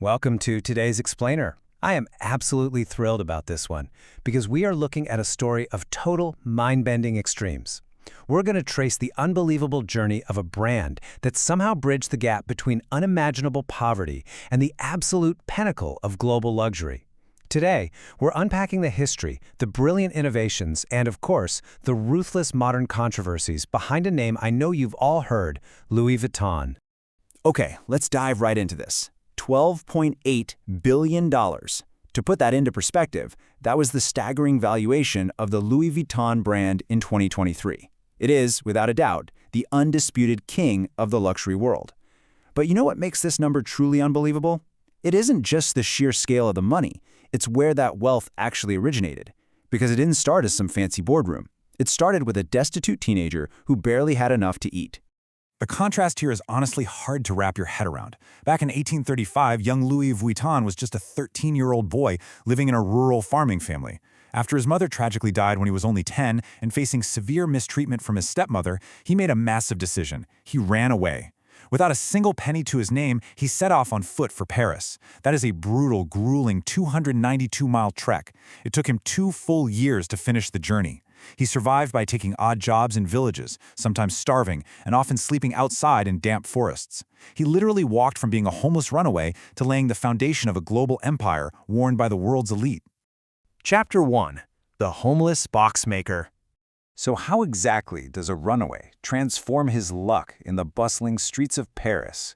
Welcome to today's Explainer. I am absolutely thrilled about this one because we are looking at a story of total mind-bending extremes. We're going to trace the unbelievable journey of a brand that somehow bridged the gap between unimaginable poverty and the absolute pinnacle of global luxury. Today, we're unpacking the history, the brilliant innovations, and of course, the ruthless modern controversies behind a name I know you've all heard, Louis Vuitton. Okay, let's dive right into this. $12.8 billion. To put that into perspective, that was the staggering valuation of the Louis Vuitton brand in 2023. It is, without a doubt, the undisputed king of the luxury world. But you know what makes this number truly unbelievable? It isn't just the sheer scale of the money, it's where that wealth actually originated. Because it didn't start as some fancy boardroom. It started with a destitute teenager who barely had enough to eat. The contrast here is honestly hard to wrap your head around. Back in 1835, young Louis Vuitton was just a 13-year-old boy living in a rural farming family. After his mother tragically died when he was only 10 and facing severe mistreatment from his stepmother, he made a massive decision. He ran away. Without a single penny to his name, he set off on foot for Paris. That is a brutal, grueling 292-mile trek. It took him 2 full years to finish the journey. He survived by taking odd jobs in villages, sometimes starving, and often sleeping outside in damp forests. He literally walked from being a homeless runaway to laying the foundation of a global empire worn by the world's elite. Chapter 1. The Homeless Boxmaker. So how exactly does a runaway transform his luck in the bustling streets of Paris?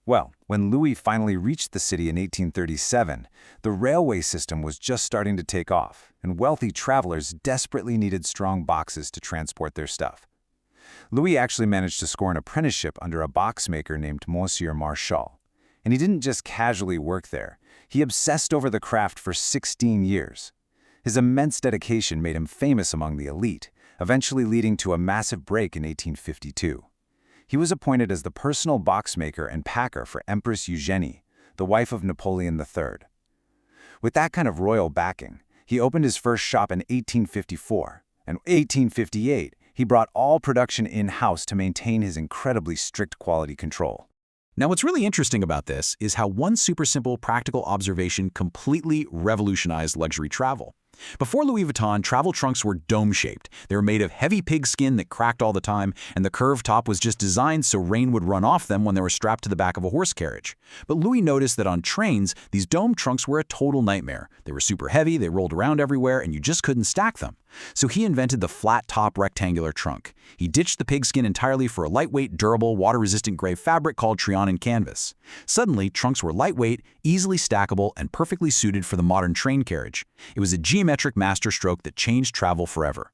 Well, when Louis finally reached the city in 1837, the railway system was just starting to take off, and wealthy travelers desperately needed strong boxes to transport their stuff. Louis actually managed to score an apprenticeship under a boxmaker named Monsieur Marchal. And he didn't just casually work there. He obsessed over the craft for 16 years. His immense dedication made him famous among the elite, eventually leading to a massive break in 1852. He was appointed as the personal boxmaker and packer for Empress Eugénie, the wife of Napoleon III. With that kind of royal backing, he opened his first shop in 1854, and in 1858, he brought all production in-house to maintain his incredibly strict quality control. Now, what's really interesting about this is how one super simple practical observation completely revolutionized luxury travel. Before Louis Vuitton, travel trunks were dome-shaped. They were made of heavy pigskin that cracked all the time, and the curved top was just designed so rain would run off them when they were strapped to the back of a horse carriage. But Louis noticed that on trains, these dome trunks were a total nightmare. They were super heavy, they rolled around everywhere, and you just couldn't stack them. So he invented the flat-top rectangular trunk. He ditched the pigskin entirely for a lightweight, durable, water-resistant gray fabric called Trianon canvas. Suddenly, trunks were lightweight, easily stackable, and perfectly suited for the modern train carriage. It was a geometric masterstroke that changed travel forever.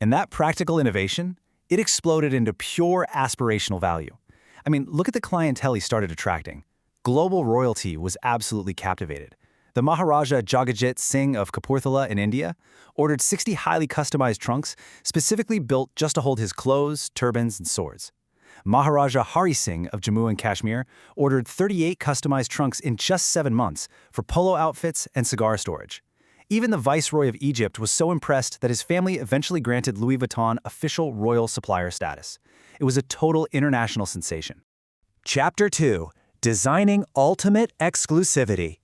And that practical innovation, it exploded into pure aspirational value. I mean, look at the clientele he started attracting. Global royalty was absolutely captivated. The Maharaja Jagatjit Singh of Kapurthala in India ordered 60 highly customized trunks specifically built just to hold his clothes, turbans, and swords. Maharaja Hari Singh of Jammu and Kashmir ordered 38 customized trunks in just 7 months for polo outfits and cigar storage. Even the Viceroy of Egypt was so impressed that his family eventually granted Louis Vuitton official royal supplier status. It was a total international sensation. Chapter 2. Designing Ultimate Exclusivity.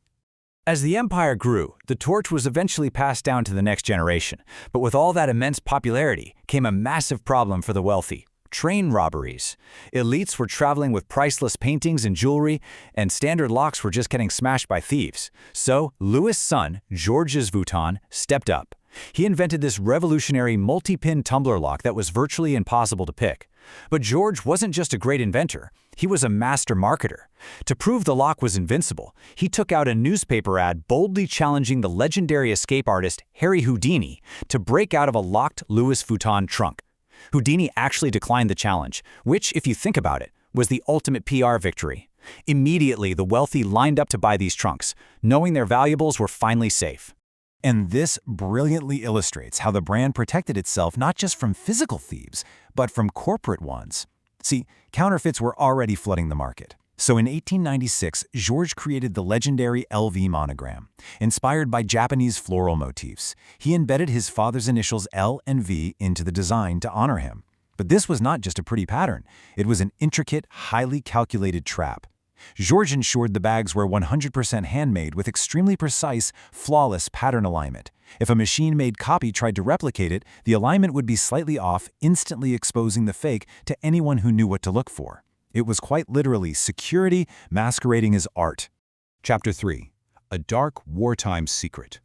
As the empire grew, the torch was eventually passed down to the next generation. But with all that immense popularity came a massive problem for the wealthy: train robberies. Elites were traveling with priceless paintings and jewelry, and standard locks were just getting smashed by thieves. So Louis' son, Georges Vuitton, stepped up. He invented this revolutionary multi-pin tumbler lock that was virtually impossible to pick. But George wasn't just a great inventor, he was a master marketer. To prove the lock was invincible, he took out a newspaper ad boldly challenging the legendary escape artist Harry Houdini to break out of a locked Louis Vuitton trunk. Houdini actually declined the challenge, which, if you think about it, was the ultimate PR victory. Immediately, the wealthy lined up to buy these trunks, knowing their valuables were finally safe. And this brilliantly illustrates how the brand protected itself not just from physical thieves, but from corporate ones. See, counterfeits were already flooding the market. So in 1896, Georges created the legendary LV monogram. Inspired by Japanese floral motifs, he embedded his father's initials L and V into the design to honor him. But this was not just a pretty pattern. It was an intricate, highly calculated trap. Georges ensured the bags were 100% handmade with extremely precise, flawless pattern alignment. If a machine-made copy tried to replicate it, the alignment would be slightly off, instantly exposing the fake to anyone who knew what to look for. It was quite literally security masquerading as art. Chapter 3. A Dark Wartime Secret.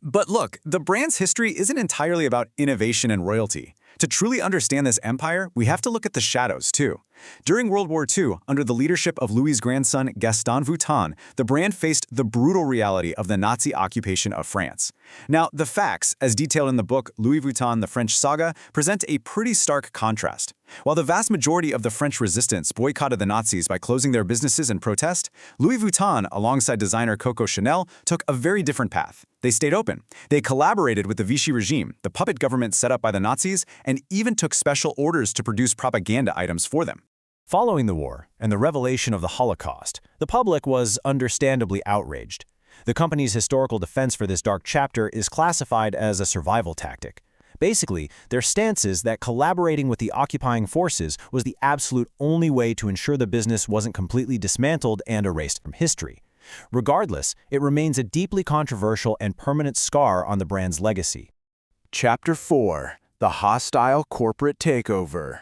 But look, the brand's history isn't entirely about innovation and royalty. To truly understand this empire, we have to look at the shadows, too. During World War II, under the leadership of Louis's grandson Gaston Vuitton, the brand faced the brutal reality of the Nazi occupation of France. Now, the facts, as detailed in the book Louis Vuitton, The French Saga, present a pretty stark contrast. While the vast majority of the French resistance boycotted the Nazis by closing their businesses in protest, Louis Vuitton, alongside designer Coco Chanel, took a very different path. They stayed open. They collaborated with the Vichy regime, the puppet government set up by the Nazis, and even took special orders to produce propaganda items for them. Following the war and the revelation of the Holocaust, the public was understandably outraged. The company's historical defense for this dark chapter is classified as a survival tactic. Basically, their stance is that collaborating with the occupying forces was the absolute only way to ensure the business wasn't completely dismantled and erased from history. Regardless, it remains a deeply controversial and permanent scar on the brand's legacy. Chapter 4. The Hostile Corporate Takeover.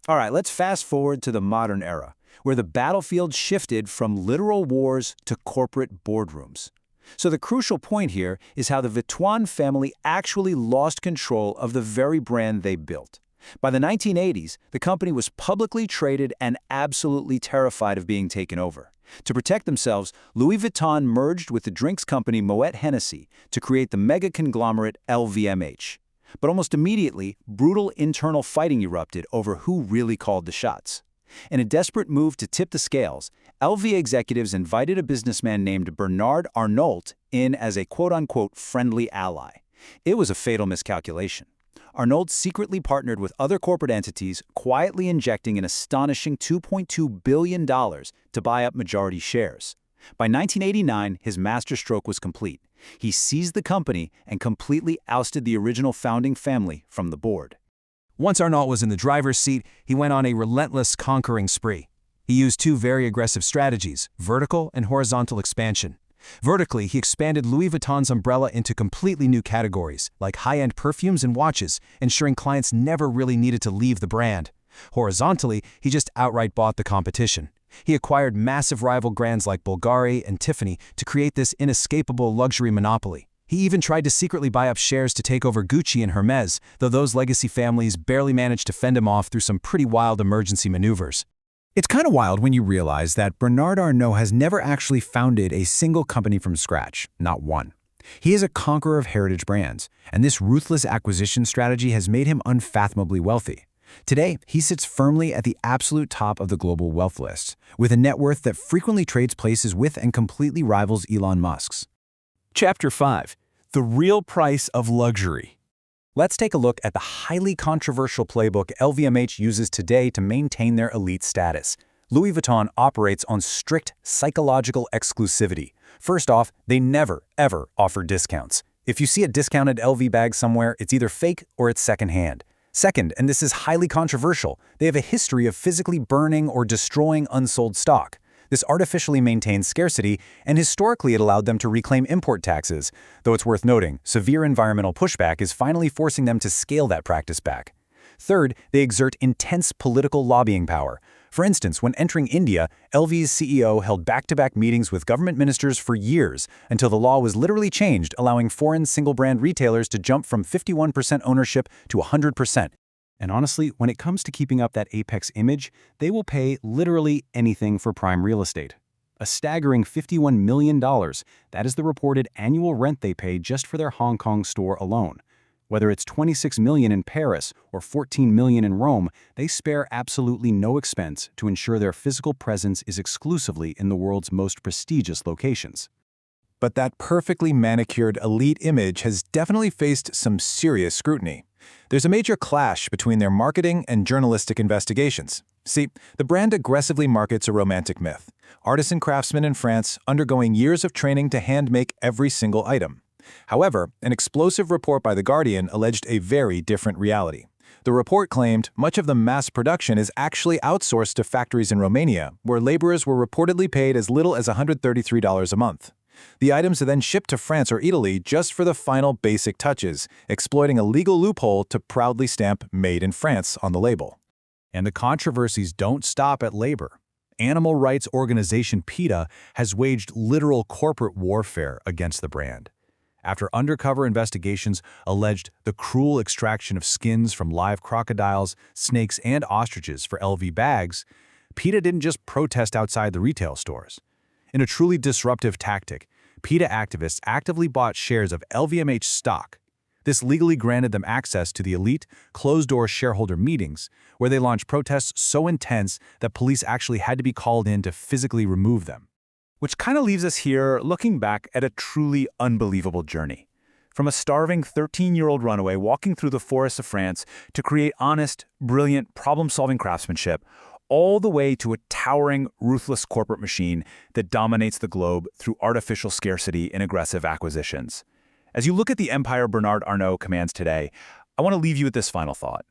All right, let's fast forward to the modern era, where the battlefield shifted from literal wars to corporate boardrooms. So the crucial point here is how the Vuitton family actually lost control of the very brand they built. By the 1980s, the company was publicly traded and absolutely terrified of being taken over. To protect themselves, Louis Vuitton merged with the drinks company Moet Hennessy to create the mega conglomerate LVMH. But almost immediately, brutal internal fighting erupted over who really called the shots. In a desperate move to tip the scales, LV executives invited a businessman named Bernard Arnault in as a quote-unquote friendly ally. It was a fatal miscalculation. Arnault secretly partnered with other corporate entities, quietly injecting an astonishing $2.2 billion to buy up majority shares. By 1989, his masterstroke was complete. He seized the company and completely ousted the original founding family from the board. Once Arnault was in the driver's seat, he went on a relentless conquering spree. He used two very aggressive strategies, vertical and horizontal expansion. Vertically, he expanded Louis Vuitton's umbrella into completely new categories, like high-end perfumes and watches, ensuring clients never really needed to leave the brand. Horizontally, he just outright bought the competition. He acquired massive rival brands like Bulgari and Tiffany to create this inescapable luxury monopoly. He even tried to secretly buy up shares to take over Gucci and Hermès, though those legacy families barely managed to fend him off through some pretty wild emergency maneuvers. It's kind of wild when you realize that Bernard Arnault has never actually founded a single company from scratch, not one. He is a conqueror of heritage brands, and this ruthless acquisition strategy has made him unfathomably wealthy. Today, he sits firmly at the absolute top of the global wealth lists, with a net worth that frequently trades places with and completely rivals Elon Musk's. Chapter 5. The Real Price of Luxury. Let's take a look at the highly controversial playbook LVMH uses today to maintain their elite status. Louis Vuitton operates on strict psychological exclusivity. First off, they never, ever offer discounts. If you see a discounted LV bag somewhere, it's either fake or it's secondhand. Second, and this is highly controversial, they have a history of physically burning or destroying unsold stock. This artificially maintains scarcity, and historically it allowed them to reclaim import taxes, though it's worth noting, severe environmental pushback is finally forcing them to scale that practice back. Third, they exert intense political lobbying power. For instance, when entering India, LV's CEO held back-to-back meetings with government ministers for years until the law was literally changed, allowing foreign single-brand retailers to jump from 51% ownership to 100%. And honestly, when it comes to keeping up that apex image, they will pay literally anything for prime real estate. A staggering $51 million, that is the reported annual rent they pay just for their Hong Kong store alone. Whether it's $26 million in Paris or $14 million in Rome, they spare absolutely no expense to ensure their physical presence is exclusively in the world's most prestigious locations. But that perfectly manicured elite image has definitely faced some serious scrutiny. There's a major clash between their marketing and journalistic investigations. See, the brand aggressively markets a romantic myth. Artisan craftsmen in France undergoing years of training to hand-make every single item. However, an explosive report by The Guardian alleged a very different reality. The report claimed much of the mass production is actually outsourced to factories in Romania, where laborers were reportedly paid as little as $133 a month. The items are then shipped to France or Italy just for the final basic touches, exploiting a legal loophole to proudly stamp "Made in France" on the label. And the controversies don't stop at labor. Animal rights organization PETA has waged literal corporate warfare against the brand. After undercover investigations alleged the cruel extraction of skins from live crocodiles, snakes, and ostriches for LV bags, PETA didn't just protest outside the retail stores. In a truly disruptive tactic, PETA activists actively bought shares of LVMH stock. This legally granted them access to the elite, closed-door shareholder meetings, where they launched protests so intense that police actually had to be called in to physically remove them. Which kind of leaves us here looking back at a truly unbelievable journey. From a starving 13-year-old runaway walking through the forests of France to create honest, brilliant, problem-solving craftsmanship, all the way to a towering, ruthless corporate machine that dominates the globe through artificial scarcity and aggressive acquisitions. As you look at the empire Bernard Arnault commands today, I want to leave you with this final thought.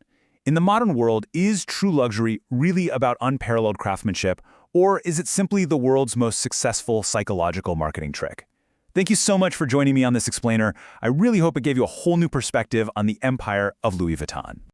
In the modern world, is true luxury really about unparalleled craftsmanship, or is it simply the world's most successful psychological marketing trick? Thank you so much for joining me on this explainer. I really hope it gave you a whole new perspective on the empire of Louis Vuitton.